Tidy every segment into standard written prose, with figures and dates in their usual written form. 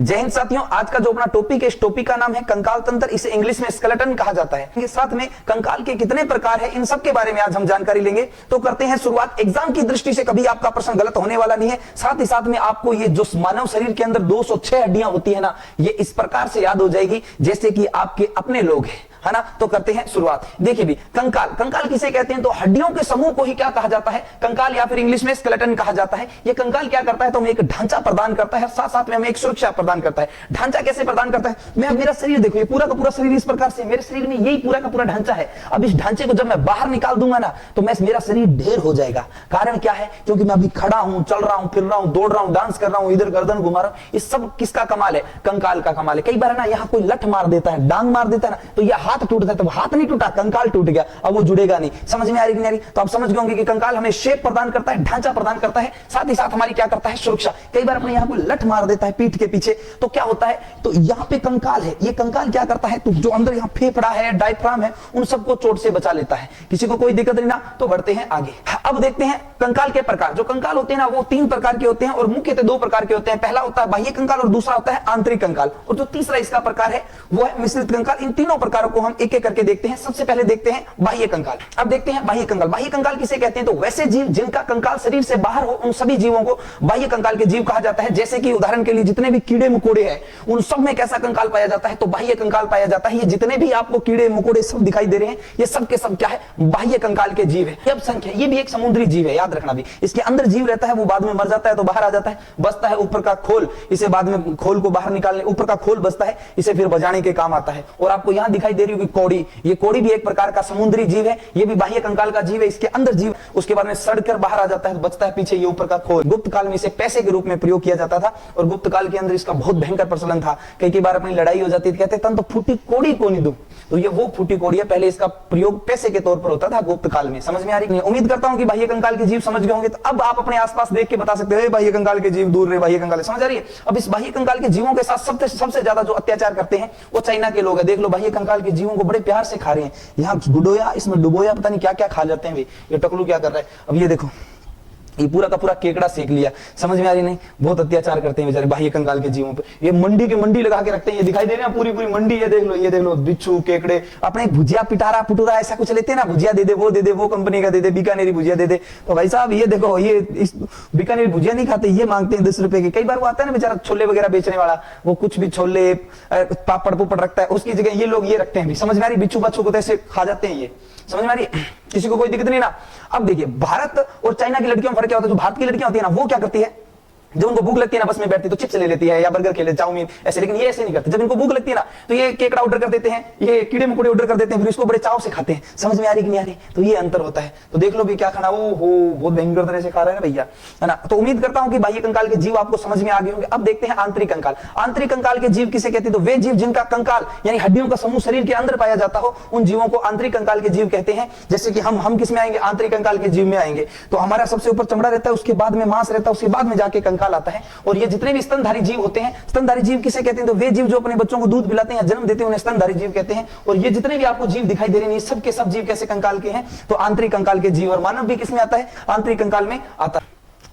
जय हिंद साथियों, आज का जो अपना टॉपिक है, इस टॉपिक का नाम है कंकाल तंत्र। इसे इंग्लिश में स्केलेटन कहा जाता है। इसके साथ में कंकाल के कितने प्रकार है, इन सब के बारे में आज हम जानकारी लेंगे। तो करते हैं शुरुआत। एग्जाम की दृष्टि से कभी आपका प्रश्न गलत होने वाला नहीं है। साथ ही साथ में आपको ये जो मानव शरीर के अंदर 206 हड्डियां होती है ना, ये इस प्रकार से याद हो जाएगी जैसे कि आपके अपने लोग हैं, है ना। तो करते हैं शुरुआत। देखिए भी, कंकाल, कंकाल किसे कहते हैं? तो हड्डियों के समूह को ही क्या कहा जाता है? कंकाल, या फिर इंग्लिश में स्केलेटन कहा जाता है। ये कंकाल क्या करता है? तो हमें एक ढांचा प्रदान करता है, साथ साथ में हमें एक सुरक्षा प्रदान करता है। ढांचा कैसे प्रदान करता है? मैं मेरा शरीर देखो, ये पूरा का पूरा शरीर इस प्रकार से, मेरे शरीर में यही पूरा का पूरा ढांचा है। अब इस ढांचे को जब मैं बाहर निकाल दूंगा ना, तो मेरा शरीर ढेर हो जाएगा। कारण क्या है? क्योंकि मैं अभी खड़ा हूं, चल रहा हूं, फिर रहा हूं, दौड़ रहा हूं, डांस कर रहा हूं, इधर गर्दन घुमा रहा हूं। ये सब किसका कमाल है? कंकाल का कमाल है। कई बार ना यहाँ कोई लठ मार देता है, डांग मार देता है ना, तो यह हाथ टूटता है। तो हाथ नहीं टूटा, कंकाल टूट गया, अब वो जुड़ेगा नहीं। समझ में आ रही कि नहीं? तो आप समझ गए होंगे कि कंकाल हमें शेप प्रदान करता है, ढांचा प्रदान करता है, साथ ही साथ हमारी क्या करता है? सुरक्षा। कई बार अपने यहाँ कोई लठ मार देता है पीठ के पीछे, तो क्या होता है? तो यहाँ पे कंकाल है, ये कंकाल क्या करता है? तो जो अंदर यहाँ फेफड़ा है, डायफ्राम है, उन सबको चोट से बचा लेता है। किसी को कोई दिक्कत नहीं ना। तो बढ़ते हैं आगे। अब देखते हैं कंकाल के प्रकार। जो कंकाल होते हैं ना, वो 3 प्रकार के होते हैं और मुख्यतः 2 प्रकार के होते हैं। पहला होता है बाह्य कंकाल और दूसरा होता है आंतरिक कंकाल। और जो तीसरा इसका प्रकार है वो है मिश्रित कंकाल। इन तीनों प्रकारों को हम एक एक करके देखते हैं। सबसे पहले देखते हैं बाह्य कंकाल। अब देखते हैं बाह्य कंकाल। बाह्य कंकाल किसे कहते हैं? तो वैसे जीव जिनका कंकाल शरीर से बाहर हो, उन सभी जीवों को बाह्य कंकाल के जीव कहा जाता है। जैसे कि उदाहरण के लिए जितने भी कीड़े मकोड़े हैं, उन सब में कैसा कंकाल पाया जाता है? तो बाह्य कंकाल पाया जाता है। ये जितने भी आपको कीड़े मकोड़े सब दिखाई दे रहे हैं, ये सब के सब क्या है? बाह्य कंकाल के जीव है। अब संख्या, ये भी एक समुद्री जीव है, याद रखना भी। इसके अंदर जीव रहता है, वो बाद में मर जाता है तो बाहर आ जाता है, बचता है ऊपर का खोल। इसे बाद में खोल को बाहर निकालने, ऊपर का खोल बचता है, इसे फिर बजाने के काम आता है। और आपको यहां दिखाई दे रही होगी कौड़ी। ये कौड़ी भी एक प्रकार का समुद्री जीव है, ये भी बाह्य कंकाल का जीव है। इसके अंदर जीव, उसके बाद में सड़कर बाहर आ जाता है, बचता है पीछे ये ऊपर का खोल। गुप्त काल में इसे पैसे के रूप में प्रयोग किया जाता था और गुप्त काल के अंदर इसका बहुत भयंकर प्रचलन था। कई बार अपनी लड़ाई हो जाती थी, कहते तन तो फूटी कौड़ी को नहीं दूं। तो ये वो फूटी कौड़ी है, पहले इसका प्रयोग पैसे के तौर पर होता था गुप्त काल में। समझ में आ रही है? उम्मीद करता हूं कि बाह्य कंकाल के जीव समझ गए होंगे। तो अब आप अपने आसपास देख के बता सकते हैं बाह्य कंकाल के जीव दूर रहे, बाह्य कंकाल। समझ आ रही है? अब इस बाह्य कंकाल के जीवों के साथ सबसे ज्यादा जो अत्याचार करते हैं वो चाइना के लोग हैं। देख लो, बाह्य कंकाल के जीवों को बड़े प्यार से खा रहे हैं। यहाँ गुडोया, इसमें डुबोया, पता नहीं क्या क्या खा जाते हैं भाई। ये टकलू क्या कर रहा है? अब ये देखो, ये पूरा का पूरा केकड़ा सेक लिया। समझ में आ रही नहीं? बहुत अत्याचार करते हैं बेचारे बाह्य कंकाल के जीवों पे। ये मंडी के मंडी लगा के रखते हैं, ये दिखाई दे रहे हैं पूरी पूरी मंडी। ये देख लो, ये देख लो, बिच्छू, केकड़े। अपने भुजिया, पिटारा, पुटूरा ऐसा कुछ लेते हैं ना, भुजिया दे दे, वो दे दे, वो कंपनी का दे दे, बीकानेरी भुजिया दे दे। तो भाई साहब ये देखो, ये इस बीकानेरी भुजिया नहीं खाते, ये मांगते हैं 10 रुपए की। कई बार वो आता है ना बेचारा छोले वगैरह बेचने वाला, वो कुछ भी छोले पापड़ पुपड़ रखता है, उसकी जगह ये लोग ये रखते हैं। समझ में आ रही? बिच्छू बच्चों को ऐसे खा जाते हैं ये। समझ में आ रही है? किसी को कोई दिक्कत नहीं ना। अब देखिए, भारत और चाइना की लड़कियों में फर्क क्या होता है? जो भारत की लड़कियां होती है ना, वो क्या करती है? जब उनको भूख लगती है ना, बस में बैठती तो चिप्स ले लेती है या बर्गर खेले, चाउमीन ऐसे। लेकिन ये ऐसे नहीं करते। जब इनको भूख लगती है ना, तो ये केकड़ा ऑर्डर कर देते हैं, ये कीड़े मकोड़े ऑर्डर कर देते हैं, फिर इसको बड़े चाव से खाते हैं। समझ में आ रही कि नहीं आ रही? तो ये अंतर होता है। तो देख लो भी क्या खाना, वो हो बहुत भयंकर तरह से खा रहे हैं ना भैया, है ना। तो उम्मीद करता हूं कि बाह्य कंकाल के जीव आपको समझ में आ गए होंगे। अब देखते हैं आंतरिक कंकाल। आंतरिक कंकाल के जीव किसे कहते हैं? तो वे जीव जिनका कंकाल यानी हड्डियों का समूह शरीर के अंदर पाया जाता हो, उन जीवों को आंतरिक कंकाल के जीव कहते हैं। जैसे कि हम किस में आएंगे? आंतरिक कंकाल के जीव में आएंगे। तो हमारा सबसे ऊपर चमड़ा रहता है, उसके बाद में मांस रहता है, उसके बाद में जाके कंकाल आता है। और ये जितने भी स्तनधारी जीव होते हैं, स्तनधारी जीव किसे कहते हैं? तो वे जीव जो अपने बच्चों को दूध पिलाते हैं, जन्म देते हैं, उन्हें स्तनधारी जीव कहते हैं। और ये जितने भी आपको जीव दिखाई दे रहे हैं, ये सब के सब जीव कैसे कंकाल के हैं? तो आंतरिक कंकाल के जीव। और मानव भी किसमें आता है? आंतरिक कंकाल में आता है।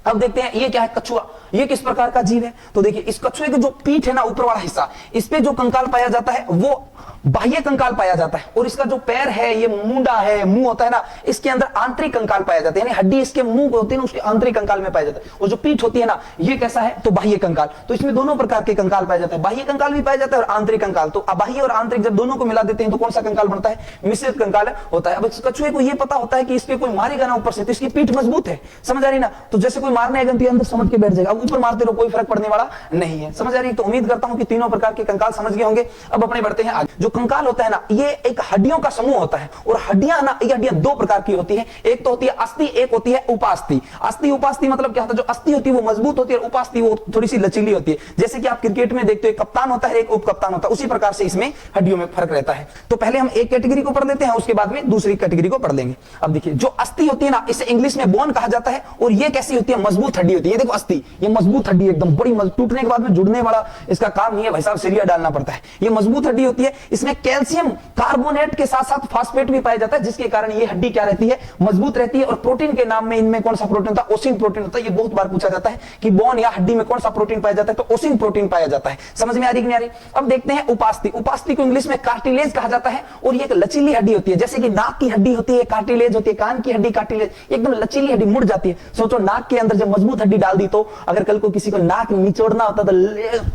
अब देखते हैं ये क्या है? कछुआ। ये किस प्रकार का जीव है? तो देखिए, इस कछुए की जो पीठ है ना, ऊपर वाला हिस्सा, इस पे जो कंकाल पाया जाता है वो बाह्य कंकाल पाया जाता है। और इसका जो पैर है, ये मुंडा है, मुंह होता है ना, इसके अंदर आंतरिक कंकाल पाया जाता है। यानी हड्डी इसके मुंह होती है ना, उसके आंतरिक कंकाल में पाया जाता है। और जो पीठ होती है ना, ये कैसा है? तो बाह्य कंकाल। तो इसमें दोनों प्रकार के कंकाल पाया जाता है, बाह्य कंकाल भी पाया जाता है और आंतरिक कंकाल। तो बाह्य और आंतरिक जब दोनों को मिला देते हैं तो कौन सा कंकाल बनता है? मिश्रित कंकाल होता है। अब इस कछुए को ये पता होता है कि इस पे कोई मारेगा ना ऊपर से, तो इसकी पीठ मजबूत है। समझ आ रही ना? तो जैसे कोई मारने आएगा तो अंदर समझ के बैठ जाएगा, ऊपर मारते रहो कोई फर्क पड़ने वाला नहीं है। समझ आ रही? तो उम्मीद करता हूं कि तीनों प्रकार के कंकाल समझ गए होंगे। अब अपने बढ़ते हैं आगे। जो कंकाल होता है ना, ये एक हड्डियों का समूह होता है। और हड्डियां ना, ये हड्डियां 2 प्रकार की होती है। एक तो होती है अस्थि, एक होती है उपास्थि। अस्थि उपास्थि मतलब क्या होता है? जो अस्थि होती है वो मजबूत होती है और उपास्थि वो थोड़ी सी लचीली होती है। जैसे कि आप क्रिकेट में देखते हो, एक कप्तान होता है, एक उप कप्तान होता है, उसी प्रकार से इसमें हड्डियों में फर्क रहता है। तो पहले हम एक कैटेगरी को पढ़ लेते हैं, उसके बाद में दूसरी कैटेगरी को पढ़ लेंगे। अब देखिए, जो अस्थि होती है ना, इसे इंग्लिश में बोन कहा जाता है। और ये कैसी होती है? मजबूत हड्डी होती है। ये देखो अस्थि, ये मजबूत हड्डी एकदम बड़ी टूटने के बाद में जुड़ने वाला इसका काम नहीं है भाई साहब, सीरिया डालना पड़ता है। ये मजबूत हड्डी होती है, इसमें कैल्शियम कार्बोनेट के साथ साथ फास्फेट भी पाया जाता है, जिसके कारण ये हड्डी क्या रहती है, मजबूत रहती है। और प्रोटीन के नाम में इनमें कौन सा प्रोटीन होता है, ओसिन प्रोटीन होता है। ये बहुत बार पूछा जाता है कि बोन या हड्डी में कौन सा प्रोटीन पाया जाता है, तो ओसिन प्रोटीन पाया जाता है। समझ में आ रही कि नहीं आ रही? अब देखते हैं उपास्थि। उपास्थि को इंग्लिश में कार्टिलेज कहा जाता है और ये एक लचीली हड्डी होती है, जैसे कि नाक की हड्डी होती है कार्टिलेज होती है, कान की हड्डी कार्टिलेज, एकदम लचीली हड्डी मुड़ जाती है। सोचो नाक के अंदर जब मजबूत हड्डी डाल दी तो अगर कल को किसी को नाक निचोड़ना होता तो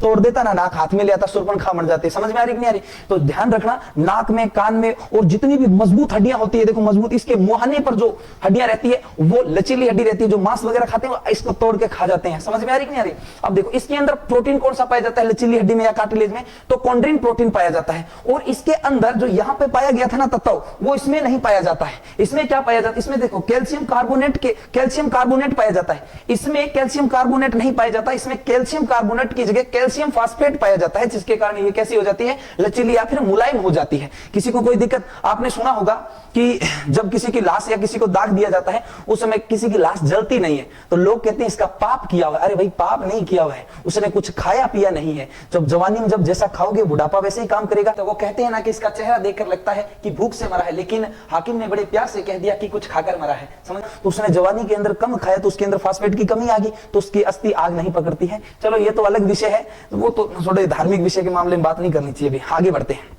तोड़ देता ना, नाक हाथ में ले आता, सुरपनखा मर जाते। समझ में आ रही कि नहीं आ रही? तो ध्यान रखना, नाक में, कान में और जितनी भी मजबूत हड्डियां होती है, देखो मजबूत, इसके मुहाने पर जो हड्डियां रहती है वो लचीली हड्डी रहती है। जो मांस वगैरह खाते हैं इसको तोड़ के खा जाते हैं। समझ में आ रही कि नहीं आ रही? अब देखो इसके अंदर प्रोटीन कौन सा पाया जाता है लचीली हड्डी में या कार्टिलेज में, तो कॉन्ड्रिन प्रोटीन पाया जाता है। और इसके अंदर जो यहां पे पाया गया था ना तत्व, वो इसमें नहीं पाया जाता है। इसमें क्या पाया जाता है? इसमें देखो कैल्शियम कार्बोनेट पाया जाता है। इसमें कैल्शियम कार्बोनेट नहीं पाया जाता, इसमें कैल्शियम कार्बोनेट की जगह कैल्शियम फास्फेट पाया जाता है, जिसके कारण ये कैसी हो जाती है, लचीली या फिर मुलायम हो जाती है। किसी को कोई दिक्कत, आपने सुना होगा कि जब किसी की लाश या किसी को दाग दिया जाता है उस समय किसी की लाश जलती नहीं है, तो लोग कहते हैं इसका पाप किया हुआ है। अरे भाई पाप नहीं किया हुआ है, उसने कुछ खाया पिया नहीं है। जब जवानी में जब जैसा खाओगे बुढ़ापा वैसे ही काम करेगा। तो वो कहते हैं ना कि इसका चेहरा देखकर लगता है कि भूख से मरा है, लेकिन हाकिम ने बड़े प्यार से कह दिया कि कुछ खाकर मरा है। समझ? तो उसने जवानी के अंदर कम खाया तो उसके अंदर फास्फेट की कमी आ गई, तो उसकी अस्थि आग नहीं पकड़ती है। चलो ये तो अलग विषय है, वो तो थोड़े धार्मिक विषय के मामले में बात नहीं करनी चाहिए। अभी आगे बढ़ते हैं।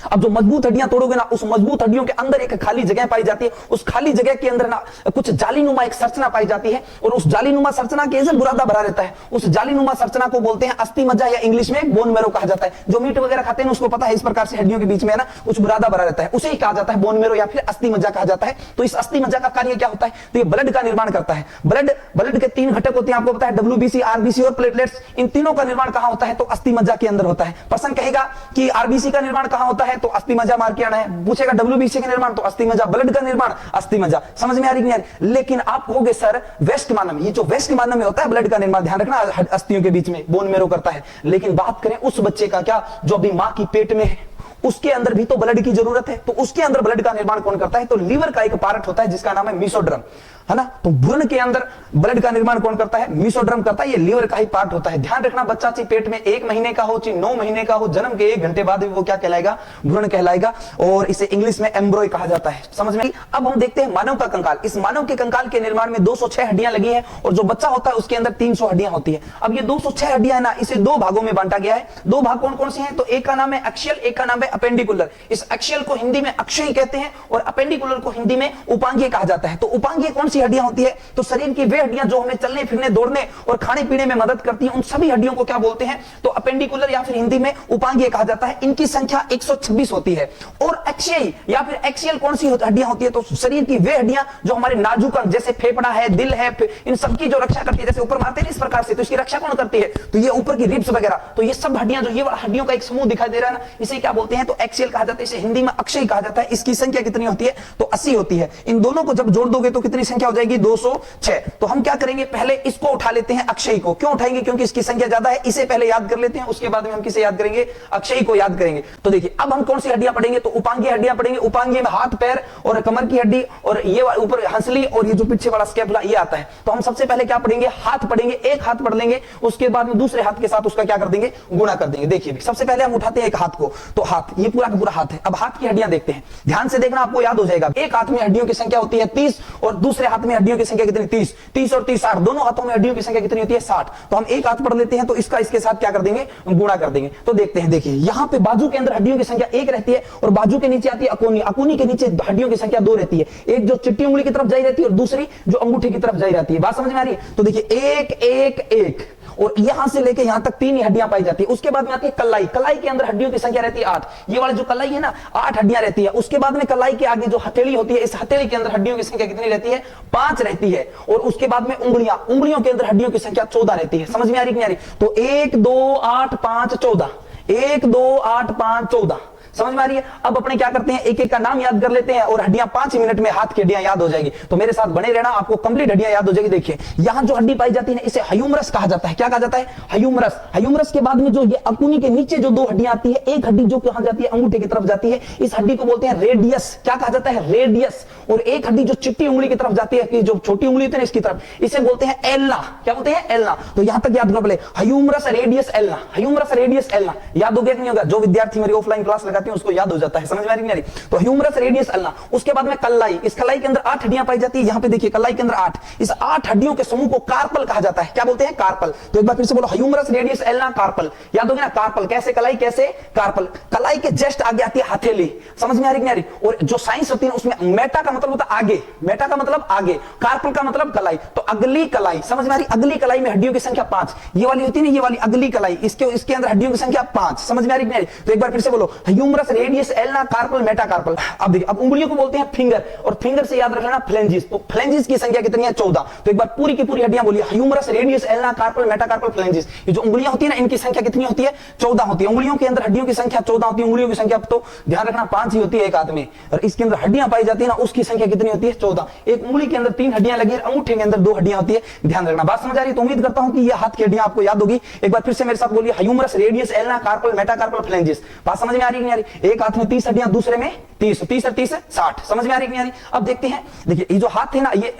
अब जो मजबूत हड्डियां तोड़ोगे ना, उस मजबूत हड्डियों के अंदर एक खाली जगह पाई जाती है। उस खाली जगह के अंदर ना कुछ जालीनुमा एक संरचना पाई जाती है और उस जालीनुमा संरचना के अंदर बुरादा भरा रहता है। उस जालीनुमा संरचना को बोलते हैं अस्थि मज्जा या इंग्लिश में बोन मैरो कहा जाता है। जो मीट वगैरह खाते हैं उसको पता है, इस प्रकार से हड्डियों के बीच में है ना कुछ बुरादा भरा रहता है, उसे ही कहा जाता है बोन मैरो या फिर अस्थि मज्जा कहा जाता है। तो इस अस्थि मज्जा का कार्य क्या होता है, तो ये ब्लड का निर्माण करता है। ब्लड के 3 घटक होते हैं, आपको पता है, WBC, RBC और प्लेटलेट्स। इन तीनों का निर्माण कहां होता है, तो अस्थि मज्जा के अंदर होता है। पर्सन कहेगा कि RBC का निर्माण कहां होता है, तो अस्थि मज्जा मार के आना है। पूछेगा WBC का निर्माण, तो अस्थि मज्जा। ब्लड का निर्माण अस्थि मज्जा। समझ में आ रही कि नहीं? लेकिन आप कहोगे सर वेस्ट मानव, ये जो वेस्ट मानव में होता है ब्लड का निर्माण, ध्यान रखना अस्थियों के बीच में बोन मैरो करता है। लेकिन बात करें उस बच्चे का क्या जो अभी मां की पेट में है, उसके अंदर भी तो ब्लड की जरूरत है। तो उसके अंदर ब्लड का निर्माण कौन करता है, तो लीवर का एक पार्ट होता है जिसका नाम है मीसोड्रम, है ना। तो भ्रूण के अंदर ब्लड का निर्माण कौन करता है, मीसोड्रम करता है। ये लीवर का ही पार्ट होता है। ध्यान रखना, बच्चा चाहे पेट में 1 महीने का हो चाहे 9 महीने का हो, जन्म के 1 घंटे बाद भी वो क्या कहलाएगा, भ्रूण कहलाएगा। और इसे इंग्लिश में एम्ब्रॉय कहा जाता है। समझ में? अब हम देखते हैं मानव का कंकाल। इस मानव के कंकाल के निर्माण में 206 हड्डियां लगी है और जो बच्चा होता है उसके अंदर 300 हड्डियां होती है। अब ये 206 हड्डियां है ना, इसे 2 भागों में बांटा गया है। 2 भाग कौन कौन से हैं, तो एक का नाम है एक्शियल, एक का नाम है अपेंडिकुलर। इस एक्शियल को हिंदी में अक्षय कहते हैं और अपेंडिकुलर को हिंदी में उपांगीय कहा जाता है। तो उपांगीय कौन सी हड्डियां होती है, तो शरीर की वे हड्डियां जो हमें चलने फिरने दौड़ने और खाने पीने में मदद करती हैं, उन सभी हड्डियों को क्या बोलते हैं, तो अपेंडिकुलर या फिर हिंदी में उपांगीय कहा जाता है। इनकी संख्या 126 होती है। और अक्षय या फिर एक्सियल कौन सी हड्डियां होती है, तो शरीर की वे हड्डियां जो हमारे नाजुक अंग जैसे फेफड़ा है, दिल है, इन सबकी जो रक्षा करती है, जैसे ऊपर मारते हैं इस प्रकार से, तो इसकी रक्षा कौन करती है, तो ये ऊपर की रिब्स वगैरह। तो ये सब हड्डियां जो ये हड्डियों का एक समूह दिखाई दे रहा है ना, इसे क्या बोलते हैं, तो एक्सियल कहा जाता है। इसे हिंदी में अक्षय कहा जाता है। इसकी संख्या कितनी होती है, तो 80 होती है। इन दोनों को जब जोड़ दोगे तो कितनी संख्या हो जाएगी, 206। तो हम क्या करेंगे, पहले इसको उठा लेते हैं, अक्षय को। क्यों उठाएंगे, क्योंकि इसकी संख्या ज्यादा है। इसे पहले याद कर लेते हैं, उसके बाद में हम किसे याद करेंगे, अक्षय को याद करेंगे। तो देखिए अब हम कौन सी हड्डियां पढ़ेंगे, तो उपांगीय हड्डियां पढ़ेंगे। उपांगीय में हाथ पैर और कमर की हड्डी और ये ऊपर हंसली और ये जो पीछे वाला स्कैपुला ये आता है। तो हम सबसे पहले क्या पढ़ेंगे, हाथ पढ़ेंगे। एक हाथ पढ़ लेंगे, उसके बाद में दूसरे हाथ के साथ उसका क्या कर देंगे, गुणा कर देंगे। देखिए सबसे पहले हम उठाते हैं एक हाथ को, तो हाथ ये पूरा का पूरा हाथ है। अब हाथ की हड्डियां देखते हैं, ध्यान से देखना, आपको याद हो जाएगा। एक हाथ में हड्डियों की संख्या होती है 30 और दूसरे हाथ में हड्डियों की संख्या कितनी, 30 और 30 60। दोनों हाथों में हड्डियों की संख्या कितनी होती है, 60। तो हम एक हाथ पढ़ लेते हैं, तो इसका इसके साथ क्या कर देंगे, गुणा कर देंगे। तो देखते हैं, देखिए यहां पे बाजू के अंदर हड्डियों की संख्या 1 रहती है और बाजू के नीचे आती है अकोनी। अकोनी के नीचे हड्डियों की संख्या 2 रहती है। एक जो चिट्टी उंगली की तरफ जाई रहती है और दूसरी जो अंगूठे की तरफ जाई रहती है। बात समझ में आ रही है? तो देखिए 1 1 1 और यहां से लेके यहां तक 3 ही हड्डियां पाई जाती है। उसके बाद में आती है कलाई। कलाई के अंदर हड्डियों की संख्या रहती है 8। ये वाली जो कलाई है ना, 8 हड्डियां रहती है। उसके बाद में कलाई के आगे जो हथेली होती है, इस हथेली के अंदर हड्डियों की संख्या कितनी रहती है, 5 रहती है। और उसके बाद में उंगलियां, उंगलियों के अंदर हड्डियों की संख्या 14 रहती है। समझ में आ रही कि नहीं आ रही? तो 1 2 8 5 14, 1 2 8 5 14। समझ में आ रही है? अब अपने क्या करते हैं, एक एक का नाम याद कर लेते हैं और हड्डियां 5 मिनट में हाथ की हड्डियां याद हो जाएगी। तो मेरे साथ बने रहना, आपको कंप्लीट हड्डियां याद हो जाएगी। देखिए यहां जो हड्डी पाई जाती है इसे ह्यूमरस कहा जाता है। क्या कहा जाता है? ह्यूमरस। ह्यूमरस के बाद में जो ये अकुनी के नीचे जो 2 हड्डियां आती है, एक हड्डी जो कहां जाती है, अंगूठे की तरफ जाती है, इस हड्डी को बोलते हैं रेडियस। क्या कहा जाता है? रेडियस। और एक हड्डी जो चिट्टी उंगली की तरफ जाती है, कि जो छोटी उंगली होती है इसकी तरफ, इसे बोलते हैं एल्ना। क्या बोलते हैं? एल्ना। तो यहां तक याद करो पहले, ह्यूमरस रेडियस एल्ना, ह्यूमरस रेडियस एल्ना। याद हो गया कि नहीं होगा? जो विद्यार्थी मेरी ऑफलाइन क्लास लगाते हैं उसको याद हो जाता है। समझ में आ रही नहीं? तो ह्यूमरस रेडियस एल्ना। उसके बाद में कलाई। इस कलाई के अंदर 8 हड्डियां पाई जाती है। यहां पे देखिए कलाई के अंदर 8, इस 8 हड्डियों के समूह को कार्पल कहा जाता है। क्या बोलते हैं? कार्पल। तो एक बार फिर से बोलो, ह्यूमरस रेडियस एल्ना कार्पल। याद हो गया ना? कार्पल। कैसे कलाई, कैसे कार्पल। कलाई के जस्ट आगे आती है हथेली। समझ में आ रही नहीं आ रही? और जो साइंस होती है उसमें मेटा का मतलब होता है आगे, मेटा का मतलब आगे, कार्पल का मतलब कलाई। तो अगली कलाई, समझ में आ रही? अगली कलाई में हड्डियों की संख्या 5। ये वाली होती है ना, ये वाली अगली कलाई, इसके अंदर हड्डियों की संख्या 5। समझ में आ रही नहीं आ रही? तो एक बार फिर से बोलो, humerus radius ulna carpal metacarpal. अब देखिए, अब उंगलियों को बोलते हैं फिंगर, और फिंगर से याद रखना फ्लेंजिस। तो फ्लेंजिस की संख्या कितनी है? 14। तो एक बार पूरी की पूरी हड्डियां बोलिए, humerus radius ulna carpal metacarpal phalanges. ये जो उंगलियां होती है ना, इनकी संख्या कितनी होती है? 14 होती है। उंगलियों के अंदर हड्डियों की संख्या 14 होती है। उंगलियों की संख्या तो ध्यान रखना 5 ही होती है एक हाथ में, और इसके अंदर हड्डियां पाई जाती है ना, उसकी संख्या कितनी होती है? 14। एक उंगली के अंदर 3 हड्डियां लगी है, अंगूठे के अंदर 2 हड्डियां होती है। ध्यान रखना। बात समझ आ रही है? तो उम्मीद करता हूं कि ये हाथ की हड्डियां आपको याद होगी। एक बार फिर से मेरे साथ बोलिए, humerus radius ulna carpal metacarpal phalanges. बात समझ में आ रही है नहीं आ रही? एक हाथ में 30 हड्डियां, दूसरे में 30, 30 और 30 60। समझ में आ रही है नहीं आ रही? अब देखते हैं, देखिए ये जो हाथ है ना, ये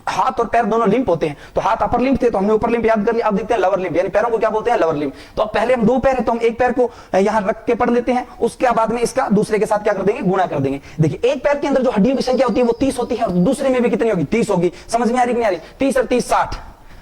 हाथ और पैर दोनों लिंप होते हैं। तो हाथ अपर लिंप थे तो हमने ऊपर लिंप याद कर लिया। अब देखते हैं लवर लिंप, यानी पैरों को क्या बोलते हैं? Lover limp. तो अब पहले हम 2 पैर है तो हम एक पैर को यहां रख के पढ़ लेते हैं, उसके बाद में इसका दूसरे के साथ क्या कर देंगे? गुणा कर देंगे। देखिए एक पैर के अंदर जो हड्डियों की संख्या होती है वो 30 होती है, और दूसरे में भी कितनी होगी? 30 होगी। समझ में आ रही नहीं आ रही? 30 और 30 60।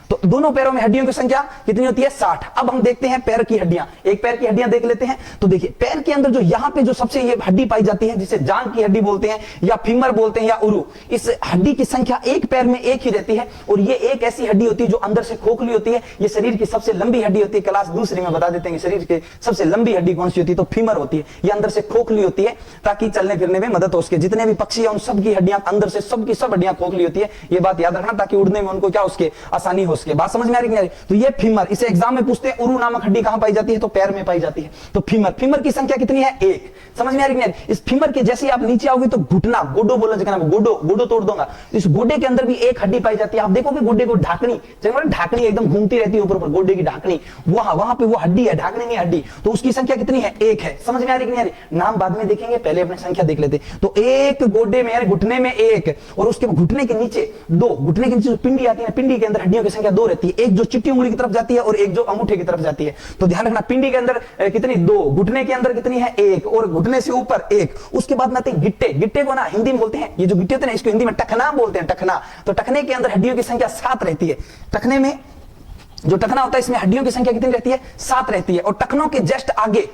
तो दोनों पैरों में हड्डियों की संख्या कितनी होती है? 60। अब हम देखते हैं पैर की हड्डियां, एक पैर की हड्डियां देख लेते हैं। तो देखिए पैर के अंदर जो यहां पे जो सबसे ये हड्डी पाई जाती है, जिसे जांघ की हड्डी बोलते हैं, या फीमर बोलते हैं, या उरु, इस हड्डी की संख्या एक पैर में एक ही रहती है। और ये एक ऐसी हड्डी होती है जो अंदर से खोखली होती है। ये शरीर की सबसे लंबी हड्डी होती है। क्लास दूसरी में बता देते हैं कि शरीर की सबसे लंबी हड्डी कौन सी होती है? तो फीमर होती है। ये अंदर से खोखली होती है ताकि चलने फिरने में मदद हो सके। जितने भी पक्षी है उन सब की हड्डियां अंदर से, सबकी सब हड्डियां खोखली होती है। ये बात याद रखना, ताकि उड़ने में उनको क्या उसके आसानी हो सके। बात समझ में आ रही है? तो ये फीमर, इसे एग्जाम में पूछते हैं, उरु नामक हड्डी कहां पाई जाती है? तो पैर में पाई जाती है। तो फीमर, फीमर की संख्या कितनी है? 1। समझ में आ रही है? इस फीमर के जैसे आप नीचे आओगे तो घुटना, गोडो बोला जाएगा, गोडो, गोडो तोड़ दूंगा। इस गोडे के अंदर भी एक हड्डी पाई जाती है। आप देखोगे गोडे को ढाकनी, ढाकनी एकदम घूमती रहती है ऊपर ऊपर, गोडे की ढाकनी, वहां पे वो हड्डी है, ढाकनी नहीं हड्डी। तो उसकी संख्या कितनी है? 1 है। समझ में आ रही नहीं आ रही? नाम बाद में देखेंगे, पहले अपनी संख्या देख लेते। तो एक गोडे में, घुटने में 1, और उसके घुटने के नीचे 2, घुटने के नीचे जो पिंडी आती है, पिंडी के अंदर हड्डियों की संख्या 2 रहती है। एक जो चिट्टी उंगली की तरफ जाती है और एक जो अंगूठे की तरफ जाती है। तो ध्यान रखना, पिंडी के अंदर कितनी? 2, घुटने के अंदर कितनी है? 1, और घुटने से ऊपर 1। उसके बाद में आते हैं गिट्टे। गिट्टे को ना हिंदी में बोलते हैं, ये जो गिट्टे होते हैं इसको हिंदी में टखना बोलते हैं, टखना। तो टखने के अंदर हड्डियों की संख्या 7 रहती है। टखने में जो टखना होता है इसमें हड्डियों की संख्या कितनी रहती है? 7 रहती है। और टखनों के जस्ट आगे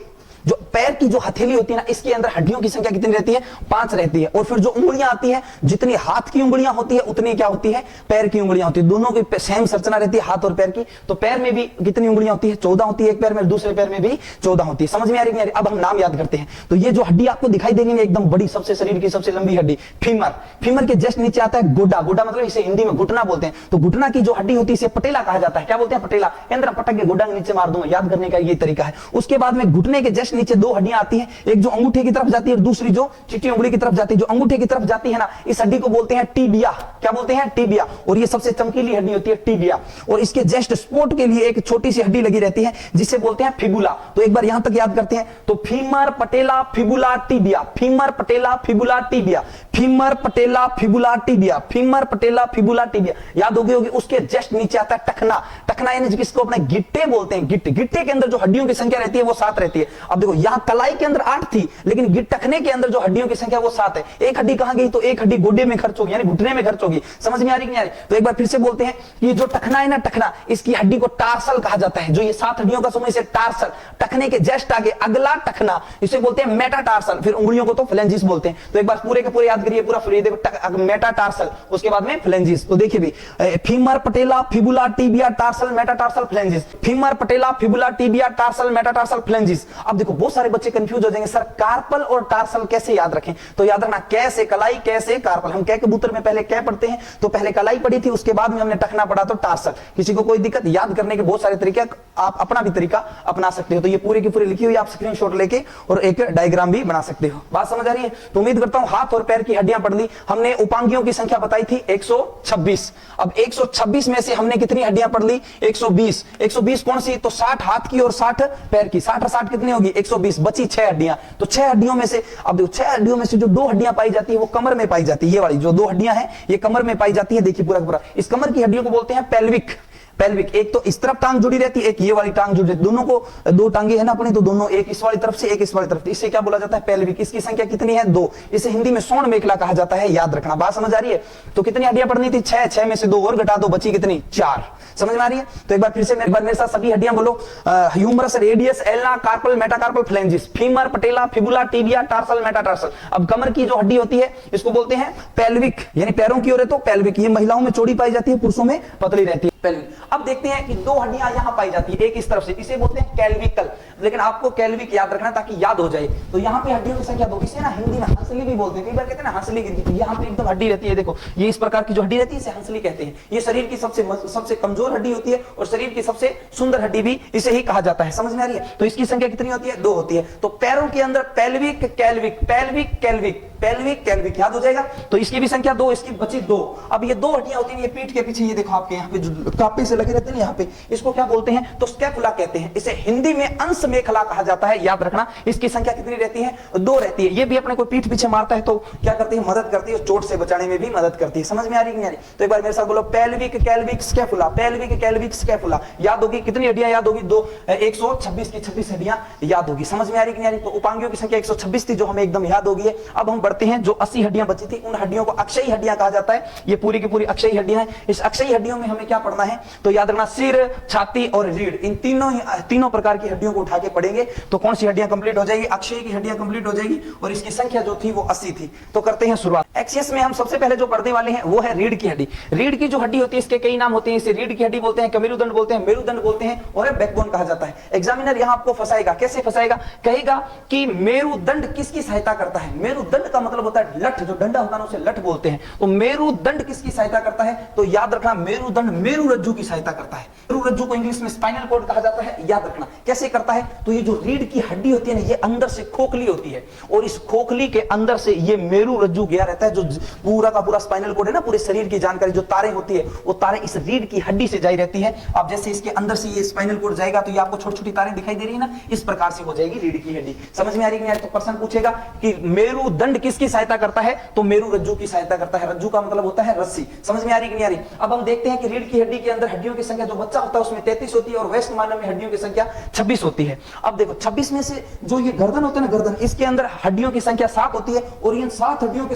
जो पैर की जो हथेली होती है ना, इसके अंदर हड्डियों की संख्या कितनी रहती है? 5 रहती है। और फिर जो उंगलियां आती है, जितनी हाथ की उंगलियां होती है उतनी क्या होती है? पैर की उंगलियां होती है। दोनों की सेम संरचना रहती है, हाथ और पैर की। तो पैर में भी कितनी उंगलियां होती है? 14 होती है एक पैर में, दूसरे पैर में भी 14 होती है। समझ में आ रही है? अब हम नाम याद करते हैं। तो ये जो हड्डी आपको दिखाई देगी एकदम बड़ी, सबसे शरीर की सबसे लंबी हड्डी, फीमर। फीमर के जस्ट नीचे आता है गोडा। गोडा मतलब इसे हिंदी में घुटना बोलते हैं। तो घुटना की जो हड्डी होती है इसे पटेला कहा जाता है। क्या बोलते हैं? पटेला। अंदर पटक के गोडा के नीचे मार दूंगा, याद करने का ये तरीका है। उसके बाद में घुटने के जस्ट नीचे 2 हड्डियां आती है, एक जो अंगूठे की तरफ जाती है और दूसरी जो चिट्टी उंगली की तरफ जाती है। जो अंगूठे की तरफ जाती है ना, इस हड्डी को बोलते हैं टीबिया। क्या बोलते हैं? टीबिया। और ये सबसे चमकीली हड्डी होती है, टीबिया। और इसके जस्ट स्पोर्ट के लिए एक छोटी सी हड्डी लगी रहती है जिसे बोलते हैं फिबुला। तो एक बार यहां तक याद करते हैं। तो femur, patella, fibula, tibia. Femur, patella, fibula, tibia. Femur, patella, fibula, tibia. Femur, patella, fibula, tibia. याद होगी होगी। उसके जस्ट नीचे आता है टखना। टखना यानी जिसको अपने गिट्टे बोलते हैं। गिट्टे, गिट्टे के अंदर जो हड्डियों की संख्या रहती है वो 7 रहती है। अब देखो यहां कलाई के अंदर 8 थी, लेकिन टखने के अंदर जो हड्डियों की संख्या वो 7 है। एक हड्डी कहां गई? तो एक हड्डी गोडे में खर्च होगी, यानी घुटने में खर्च होगी। समझ में आ रही नहीं आ रही? तो एक बार फिर से बोलते हैं, ये जो टखना है ना, टखना, इसकी हड्डी को टार्सल कहा जाता है। जो ये 7 हड्डियों का समूह, इसे टार्सल। टखने के जस्ट आगे अगला टखना, इसे बोलते हैं मेटाटार्सल। फिर उंगलियों को तो फ्लेंजिस बोलते हैं। तो एक बार पूरे के पूरे याद करिए, पूरा फ्री देखो, मेटाटार्सल, उसके बाद में फ्लेंजिस। तो देखिए भी, femur, patella, fibula, tibia, tarsal, metatarsal, phalanges. Femur, patella, fibula, tibia, tarsal, metatarsal, phalanges. अब देखो बहुत सारे बच्चे कंफ्यूज हो जाएंगे, सर कार्पल और टार्सल कैसे याद रखें? तो याद रखना कैसे कलाई कैसे कार्पल। हम कै कबूतर में पहले कै पढ़ते हैं तो पहले कलाई पढ़ी थी, उसके बाद में हमने टखना पढ़ा तो टार्सल। किसी को कोई दिक्कत? याद करने के बहुत सारे तरीके, आप अपना भी तरीका अपना सकते हो। तो ये पूरी की पूरी लिखी हुई आप स्क्रीनशॉट लेके और एक डायग्राम भी बना सकते हो। बात समझ आ रही है? तो उम्मीद करता हूं हाथ और पैर की हड्डियां पढ़ ली हमने। उपांगियों की संख्या बताई थी 126। अब 126 में से हमने कितनी हड्डियां पढ़ ली? 120। 120 कौन सी? तो 60 हाथ की और 60 पैर की। 60 और 60 कितनी होगी? 120। बची 6 हड्डियां। तो 6 हड्डियों में से, अब देखो 6 हड्डियों में से जो 2 हड्डियां पाई जाती है वो कमर में पाई जाती है। ये वाली जो 2 हड्डियां हैं ये कमर में पाई जाती है। देखिए पूरा पूरा इस कमर की हड्डियों को बोलते हैं पेल्विक। पेल्विक एक तो इस तरफ टांग जुड़ी रहती है, एक ये वाली टांग जुड़ी रहती है। दोनों को 2 टांगे है ना अपनी, तो दोनों एक इस वाली तरफ से एक इस वाली तरफ, इससे क्या बोला जाता है? पेल्विक। इसकी संख्या कितनी है? 2। इसे हिंदी में सोंड मेखला कहा जाता है, याद रखना। बात समझ आ रही है? तो कितनी हड्डियां पढ़नी थी? 6। 6 में से 2 और घटा दो, बची कितनी? 4। समझ में आ रही है? तो एक बार फिर से मेरे साथ सभी हड्डियां बोलो। Humerus, radius, ulna, carpal, metacarpal, phalanges, femur, patella, fibula, tibia, tarsal, metatarsal. अब कमर की जो हड्डी होती है इसको बोलते हैं पेल्विक, यानी पैरों की ओर है तो पेल्विक। ये महिलाओं में चौड़ी पाई जाती है, पुरुषों में पतली रहती है पेल्विक। अब देखते हैं कि 2 हड्डियां यहां पाई जाती है, एक इस तरफ से, इसे बोलते हैं कैल्विकल। लेकिन आपको कैल्विक याद रखना ताकि याद हो जाए। तो यहाँ पे हड्डियों की संख्या 2। इसे ना हिंदी में हंसली भी बोलते हैं, कई बार कहते हैं ना हंसली गिरती। यहाँ पे एकदम हड्डी रहती है, देखो ये इस प्रकार की जो हड्डी रहती है इसे हंसली कहते हैं। ये शरीर की सबसे कमजोर हड्डी होती है और शरीर की सबसे सुंदर हड्डी भी इसे ही कहा जाता है। समझ में आ रही है? तो इसकी संख्या कितनी होती है? 2 होती है। तो पैरों के अंदर पेल्विक, कैल्विक, पेल्विक, कैल्विक, पेल्विक, कैल्विक, याद हो जाएगा। तो इसकी भी संख्या 2, इसकी बची 2। अब ये 2 हड्डियां होती हैं, ये पीठ के पीछे, ये देखो आपके यहाँ पे जो कापे से लगे रहते हैं यहाँ पे, इसको क्या बोलते हैं? तो स्कैपुला कहते हैं। इसे हिंदी में अंश मेखला कहा जाता है, याद रखना। इसकी संख्या कितनी रहती है? 2 रहती है। ये भी अपने को पीठ पीछे मारता है तो क्या करती है? मदद करती है, चोट से बचाने में भी मदद करती है। समझ में आ रही है नहीं आ रही? तो एक बार मेरे साथ बोलो, पेल्विक, कैल्विक, स्कैपुला, पेल्विक, कैल्विक, स्कैपुला। याद होगी कितनी हड्डियां? याद होगी 2। 126 की 26 हड्डियां याद होगी। समझ में आ रही है नहीं आ रही? तो उपांगियों की संख्या 126 थी जो हमें एकदम याद होगी। अब हम बढ़ते हैं, जो 80 हड्डियां बची थी उन हड्डियों को अक्षयी हड्डियां कहा जाता है। ये पूरी की पूरी अक्षयी हड्डियां हैं। इस अक्षयी हड्डियों में हमें क्या पढ़ना है? तो याद रखना सिर, छाती और रीढ़, इन तीनों प्रकार की हड्डियों को उठा के पढ़ेंगे तो कौन सी हड्डियां कंप्लीट हो जाएगी? अक्षयी की हड्डियां कंप्लीट हो जाएगी। और इसकी संख्या जो थी वो 80 थी। तो करते हैं शुरुआत। एक्सिस में हम सबसे पहले जो पढ़ने वाले हैं वो है रीढ़ की हड्डी। रीढ़ की जो हड्डी होती है इसके कई नाम होते हैं। इसे रीढ़ की हड्डी बोलते हैं, मेरुदंड बोलते हैं, मेरुदंड बोलते हैं और बैकबोन कहा जाता है। एग्जामिनर यहां आपको फंसाएगा। कैसे फंसाएगा? कहेगा कि मेरुदंड किसकी सहायता करता है? मेरुदंड का मतलब होता है लठ, जो डंडा होता है उसे लठ बोलते हैं। तो मेरुदंड किसकी सहायता करता है? तो याद रखना मेरुदंड मेरुरज्जु की सहायता करता है। मेरुरज्जु को इंग्लिश में स्पाइनल कॉर्ड कहा जाता है, याद रखना। कैसे करता है? तो ये जो रीढ़ की हड्डी होती है ना, ये अंदर से खोखली होती है और इस खोखली के अंदर से ये मेरुरज्जु गया रहता है। जो पूरा का पूरा स्पाइनल कॉर्ड है ना, पूरे शरीर की जानकारी जो तारें होती है वो तारें इस रीढ़ की हड्डी से जाई रहती है। अब जैसे इसके अंदर से ये स्पाइनल कॉर्ड जाएगा तो ये आपको छोटी छोटी तारें दिखाई दे रही है ना, इस प्रकार से हो जाएगी रीढ़ की हड्डी। समझ में आ रही है? तो प्रश्न पूछेगा कि मेरुदंड किसकी सहायता करता है? तो मेरुरज्जु की सहायता करता है। रज्जु का मतलब होता है रस्सी। समझ में आ रही है कि नहीं आ रही? अब हम देखते हैं कि रीढ़ की हड्डी के अंदर हड्डियों की संख्या, जो बच्चा होता है उसमें 33 होती है और वयस्क मानव में हड्डियों की संख्या 26 होती है। अब देखो 26 में से जो ये गर्दन होता है ना, गर्दन, इसके अंदर हड्डियों की संख्या 7 होती है और इन 7 हड्डियों के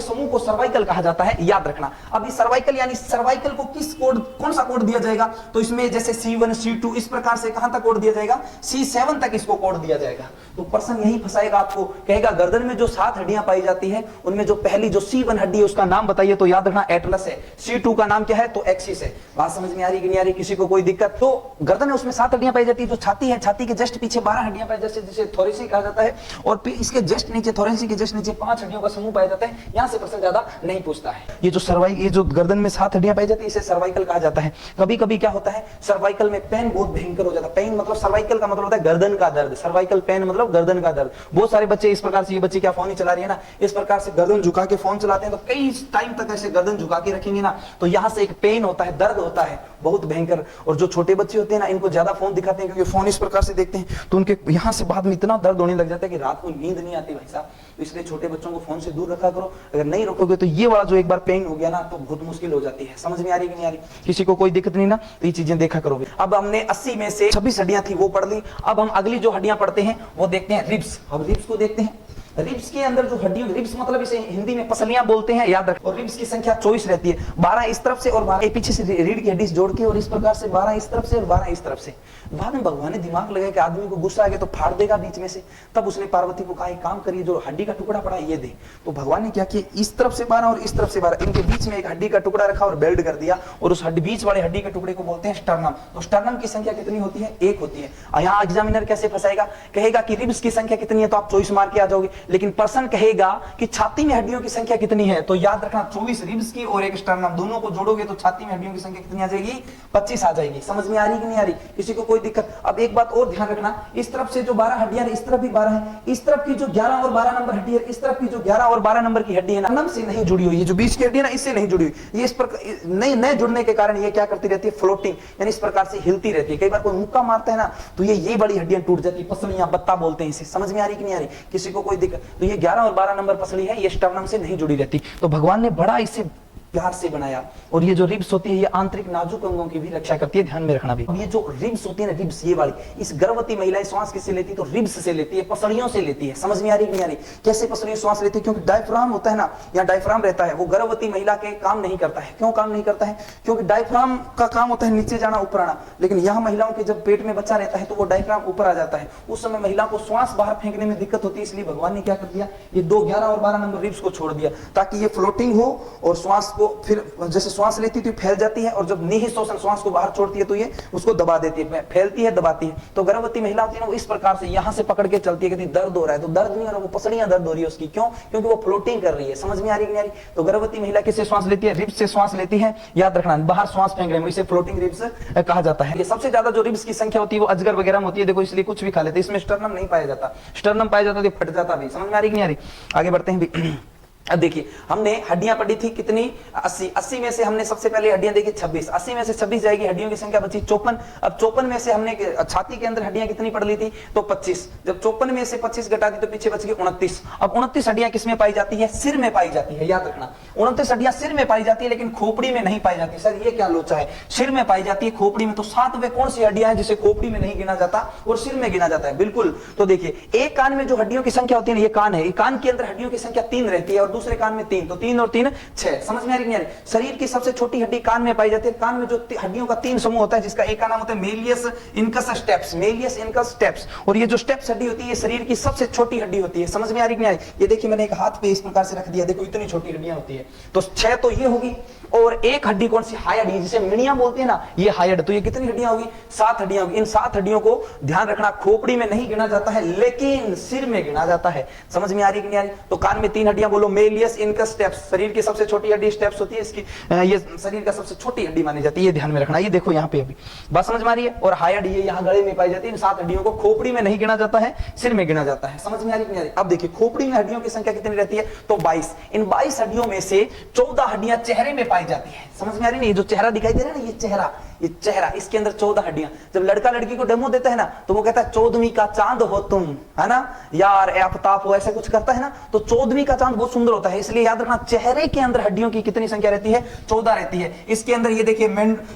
समूह को सर्वाइकल कहा जाता है, याद रखना। अब इस सर्वाइकल यानी सर्वाइकल को किस कोड, कौन सा कोड दिया जाएगा? तो इसमें जैसे C1 C2 इस प्रकार से कहां तक कोड दिया जाएगा? C7 तक इसको कोड दिया जाएगा। तो पर्सन यही फंसाएगा आपको, कहेगा गर्दन में जो 7 हड्डियां पाई जाती है उनमें जो पहली जो C1 हड्डी है उसका नाम बताइए? तो याद रखना एटलस है। C2 का नाम क्या है? तो एक्सिस है। बात समझ में आ रही कि नहीं आ रही? किसी को कोई दिक्कत? तो गर्दन है उसमें 7 हड्डियां पाई जाती है। जो छाती है, छाती के जस्ट पीछे 12 हड्डियां पाई जाती है जिसे थोरेसिक कहा जाता है और इसके जस्ट नीचे, थोरेसिक के जस्ट नीचे 5 हड्डियों का समूह पाया जाता है। यहां से प्रश्न ज्यादा नहीं पूछता है। ये जो गर्दन में 7 हड्डियां पाई जाती है इसे सर्वाइकल कहा जाता है। कभी कभी क्या होता है, सर्वाइकल में पेन बहुत भयंकर हो जाता है। पेन मतलब सर्वाइकल का मतलब होता है गर्दन का दर्द। सर्वाइकल पेन मतलब गर्दन का दर्द। बहुत सारे बच्चे इस प्रकार से, ये बच्चे क्या फोन ही चला रही है ना, इस प्रकार से गर्दन झुका के फोन चलाते हैं तो कई टाइम तक ऐसे गर्दन झुका के रखेंगे ना तो यहां से एक पेन होता है, दर्द होता है बहुत भयंकर। और जो छोटे बच्चे होते हैं ना, इनको ज्यादा फोन दिखाते हैं क्योंकि फोन इस प्रकार से देखते हैं तो उनके यहां से बाद में इतना दर्द होने लग जाता है कि रात को नींद नहीं आती भाई साहब। तो इसलिए छोटे बच्चों को फोन से दूर रखा करो। अगर नहीं रखोगे तो ये वाला जो एक बार पेन हो गया ना तो बहुत मुश्किल हो जाती है। समझ में आ रही कि नहीं आ रही? किसी को कोई दिक्कत नहीं ना, तो ये चीजें देखा करोगे। अब हमने 80 में से 26 हड्डियां थी वो पढ़ ली। अब हम अगली जो हड्डियां पढ़ते हैं वो देखते हैं रिब्स। अब रिब्स को देखते हैं। रिब्स के अंदर जो हड्डियों, रिब्स मतलब इसे हिंदी में पसलियां बोलते हैं, याद रखें। और रिब्स की संख्या 24 रहती है, 12 इस तरफ से और 12 पीछे से रीढ़ की हड्डी जोड़ के, और इस प्रकार से 12 इस तरफ से और 12 इस तरफ से। बाद में भगवान ने दिमाग लगाया कि आदमी को गुस्सा आ गया तो फाड़ देगा बीच में से, तब उसने पार्वती को कहा एक काम करिए, जो हड्डी का टुकड़ा पड़ा ये दे। तो भगवान ने क्या किया, इस तरफ से 12 और इस तरफ से 12, इनके बीच में एक हड्डी का टुकड़ा रखा और बेल्ट कर दिया, और उस हड्डी बीच वाले हड्डी के टुकड़े को बोलते हैं स्टर्नम। तो स्टर्नम की संख्या कितनी होती है, 1 होती है। यहाँ एग्जामिनर कैसे फंसाएगा, कहेगा कि रिब्स की संख्या कितनी है, तो आप 24 मार के आ जाओगे, लेकिन पर्सन कहेगा कि छाती में हड्डियों की संख्या कितनी है, तो याद रखना 24 रिब्स की और एक स्टर्नम, दोनों को जोड़ोगे तो छाती में हड्डियों की संख्या कितनी आ जाएगी, 25 आ जाएगी। समझ में आ रही कि नहीं आ रही, किसी को कोई दिक्कत। अब एक बात और ध्यान रखना, इस तरफ से जो 12 हड्डियां, इस तरफ भी 12 है, इस तरफ की जो 11 और 12 नंबर हड्डी है, इस तरफ की जो 11 और 12 नंबर की हड्डी है ना, से नहीं जुड़ी हुई, ये जो बीच की हड्डी है ना, इससे नहीं जुड़ी हुई, ये इस प्रकार नहीं जुड़ने के कारण ये क्या करती रहती है, फ्लोटिंग, यानी इस प्रकार से हिलती रहती है। कई बार कोई मुक्का मारता है ना, तो ये बड़ी हड्डियां टूट जाती है, पसलियां, बत्ता बोलते हैं इसे। समझ में आ रही कि नहीं आ रही, किसी को कोई दिक्कत। तो ये 11 और 12 नंबर पसली है, ये स्टर्नम से नहीं जुड़ी रहती। तो भगवान ने बड़ा इसे प्यार से बनाया, और ये जो रिब्स होती है ये आंतरिक नाजुक अंगों की भी रक्षा करती है, ध्यान में रखना भी। अब ये जो रिब्स होती है ना, रिब्स ये वाली, इस गर्भवती महिलाएं श्वास किससे लेती है, तो रिब्स से लेती है, पसलियों से लेती है। समझ में आ रही कि नहीं आ रही, कैसे पसलियों श्वास लेती है, क्योंकि डायफ्राम होता है ना, या डायफ्राम रहता है, वो गर्भवती महिला के काम नहीं करता है। क्यों काम नहीं करता है, क्योंकि डायफ्राम का काम होता है नीचे जाना ऊपर आना, लेकिन यहाँ महिलाओं के जब पेट में बच्चा रहता है तो वो डायफ्राम ऊपर आ जाता है, उस समय महिला को श्वास बाहर फेंकने में दिक्कत होती है। इसलिए भगवान ने क्या कर दिया, ये 2, 11 और 12 नंबर रिब्स को छोड़ दिया, ताकि ये फ्लोटिंग हो और श्वास को फिर जैसे श्वास लेती है तो फैल जाती है, और जब निःश्वासन श्वास को बाहर छोड़ती है तो ये उसको दबा देती है, फैलती है, दबाती है। तो गर्भवती महिला होती है ना, वो इस प्रकार से यहाँ से पकड़ के चलती है, कहती है दर्द हो रहा है, तो दर्द नहीं हो रहा, वो पसलियां दर्द हो रही है उसकी। क्यों, क्योंकि वो फ्लोटिंग कर रही है। समझ में आ रही कि नहीं आ रही। तो गर्भवती महिला किससे श्वास लेती है, रिब्स से श्वास लेती है, याद रखना, बाहर श्वास फेंक रहे हैं, इसे फ्लोटिंग रिब्स कहा जाता है। ये सबसे ज्यादा जो रिब्स की संख्या होती है वो अजगर वगैरह में होती है, देखो, इसलिए कुछ भी खा लेते हैं, इसमें स्टर्नम नहीं पाया जाता। स्टर्नम पाया जाता तो फट जाता भी। समझ में आ रही कि नहीं आ रही, आगे बढ़ते हैं। अब देखिए, हमने हड्डियां पढ़ी थी कितनी, 80 में से हमने सबसे पहले हड्डियां देखी 26, 80 में से 26 जाएगी, हड्डियों की संख्या बची 54। अब 54 में से हमने छाती के अंदर हड्डियां कितनी पढ़ ली थी, तो 25। जब 54 में से 25 घटा दी तो पीछे बच गई 29। अब 29 हड्डियां किसमें पाई जाती है, सिर में पाई जाती है, याद रखना। 29 हड्डियां सिर में पाई जाती है, लेकिन खोपड़ी में नहीं पाई जाती। सर ये क्या लोचा है, सिर में पाई जाती है, खोपड़ी में। तो 7 वे कौन सी हड्डियां हैं जिसे खोपड़ी में नहीं गिना जाता और सिर में गिना जाता है, बिल्कुल। तो देखिए, एक कान में जो हड्डियों की संख्या होती है, ये कान है, कान के अंदर हड्डियों की संख्या 3 रहती है, और दूसरे कान में 3, तो 3 और 3 6। समझ में आ रही नहीं आ रही। शरीर की सबसे छोटी हड्डी कान में पाई जाती है। कान में जो हड्डियों का 3 समूह होता है, जिसका एक का नाम होता है malleus incus steps, malleus incus steps. और ये जो स्टेप्स हड्डी होती है, ये शरीर की सबसे छोटी हड्डी होती है। समझ में आ रही नहीं आ रही। ये देखिए, मैंने एक हाथ पे इस प्रकार से रख दिया, देखो इतनी छोटी हड्डियां होती है। तो 6 तो ये होगी, और एक हड्डी कौन सी, हायड, जिसे मिणिया बोलते हैं ना, ये हायड। तो ये कितनी हड्डियां होगी, 7 हड्डियां होगी। इन 7 हड्डियों को ध्यान रखना, खोपड़ी में नहीं गिना जाता है, लेकिन सिर में गिना जाता है। समझ में आ रही कि नहीं आ रही। तो कान में 3 हड्डियां बोलो, मेलियस इनकस स्टेप्स, शरीर की सबसे छोटी हड्डी स्टेप्स होती है इसकी, ये शरीर का सबसे छोटी हड्डी मानी जाती है, ये ध्यान में रखना। ये देखो यहाँ पे अभी बात समझ में आ रही है। और हायड ये यहाँ गले में पाई जाती है। इन 7 हड्डियों को खोपड़ी में नहीं गिना जाता है, सिर में गिना जाता है। समझ में आ रही कि नहीं आ रही। अब देखिए, खोपड़ी में हड्डियों की संख्या कितनी रहती है, तो 22। इन 22 हड्डियों में से 14 हड्डियां चेहरे में पाई जाती है। समझ में आ रही नहीं, जो चेहरा दिखाई दे रहा है ना, ये चेहरा, इसके अंदर 14 हड्डियां। जब लड़का लड़की को डेमो देता है ना, तो वो कहता है 14वीं का चांद हो तुम, है ना यार, आफताब हो, ऐसे कुछ करता है ना। तो 14वीं का चांद बहुत सुंदर होता है। इसलिए याद रखना, चेहरे के अंदर हड्डियों की कितनी संख्या रहती है, 14 रहती है। इसके अंदर ये देखिए,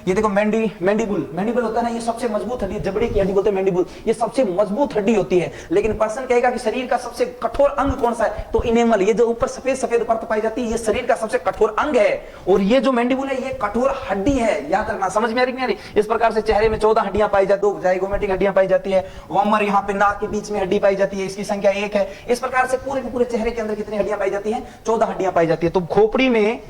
ये देखो मैंडिबल होता है ना, ये सबसे मजबूत हड्डी, जबड़े की हड्डी बोलते हैं मैंडिबल, ये सबसे मजबूत हड्डी होती है। लेकिन पर्सन कहेगा कि शरीर का सबसे कठोर अंग कौन सा है, तो इनेमल, ये जो ऊपर सफेद सफेद परत पाई जाती है, ये शरीर का सबसे कठोर अंग है। और ये जो मैंडिबल है, ये कठोर हड्डी है, याद रखना। समझ में आ रही है। इस प्रकार से चेहरे में 14 हड्डियां पाई जाती है, जाइगोमेटिक हड्डियां पाई जाती है। वमर यहाँ पे नाक के बीच में हड्डी पाई जाती है, इसकी संख्या 1 है। इस प्रकार से पूरे के पूरे चेहरे के अंदर कितनी हड्डियां पाई जाती है, 14 हड्डियां पाई जाती है। तो खोपड़ी में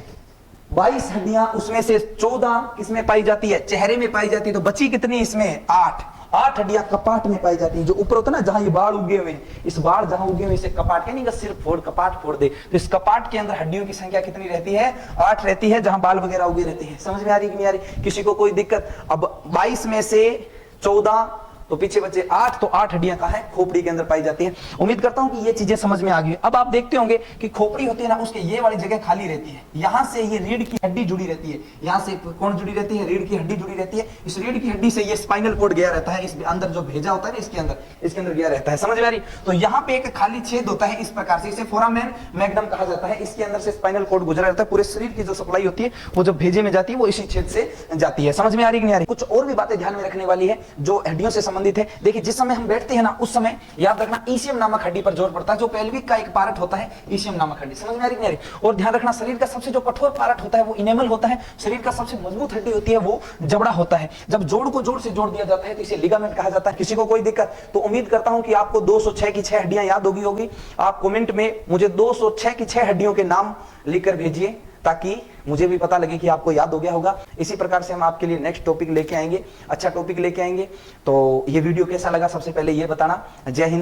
22 हड्डियां, उसमें से 14 किसमें पाई जाती है, चेहरे में पाई जाती है। तो बची कितनी इसमें, 8 हड्डियां कपाट में पाई जाती है। जो ऊपर होता है ना, जहां ये बाढ़ उगे हुए, इस बाढ़ जहां उगे हुए, इसे कपाट, यानी सिर फोड़, कपाट फोड़ दे। तो इस कपाट के अंदर हड्डियों की संख्या कितनी रहती है, 8 रहती है, जहां बाल वगैरह उगे रहते हैं। समझ में आ रही कि नहीं आ रही, किसी को कोई दिक्कत। अब 22 में से 14 तो पीछे बचे 8, तो 8 हड्डियां कहां है, खोपड़ी के अंदर पाई जाती है। उम्मीद करता हूं कि ये चीजें समझ में आ गई। अब आप देखते होंगे कि खोपड़ी होती है ना, उसके ये वाली जगह खाली रहती है, यहां से ये रीढ़ की हड्डी जुड़ी रहती है। यहां से कौन जुड़ी रहती है, रीढ़ की हड्डी जुड़ी रहती है। इस रीढ़ की हड्डी से ये स्पाइनल कॉर्ड गया रहता है, इस अंदर जो भेजा होता है ना, इसके अंदर गया रहता है। समझ में आ रही। तो यहाँ पे एक खाली छेद होता है इस प्रकार से, इसे फोरामेन मैग्नम कहा जाता है। इसके अंदर से स्पाइनल कॉर्ड गुजरा रहता है, पूरे शरीर की जो सप्लाई होती है, वो जब भेजे में जाती है, वो इसी छेद से जाती है। समझ में आ रही कि नहीं आ रही। कुछ और भी बातें ध्यान में रखने वाली है, जो हड्डियों से संबंधित है। देखिए जिस समय हम बैठते हैं ना उस समय याद रखना ईसीएम नामक हड्डी पर जोर पड़ता है, जो पेल्विक का एक पार्ट होता है ईसीएम नामक हड्डी। समझ में आ रही नहीं आ रही? और ध्यान रखना शरीर का सबसे जो कठोर पार्ट होता है वो इनेमल होता है, शरीर का सबसे मजबूत हड्डी होती है वो जबड़ा होता है। जब जोड़ को जोड़ से जोड़ दिया जाता है तो इसे लिगामेंट कहा जाता है। किसी को कोई दिक्कत? तो उम्मीद करता हूं कि आपको 206 की 6 हड्डियां याद होगी। आप कमेंट में मुझे 206 की 6 हड्डियों के नाम लिखकर भेजिए ताकि मुझे भी पता लगे कि आपको याद हो गया होगा। इसी प्रकार से हम आपके लिए नेक्स्ट टॉपिक लेके आएंगे, अच्छा टॉपिक लेके आएंगे। तो ये वीडियो कैसा लगा सबसे पहले ये बताना। जय हिंद।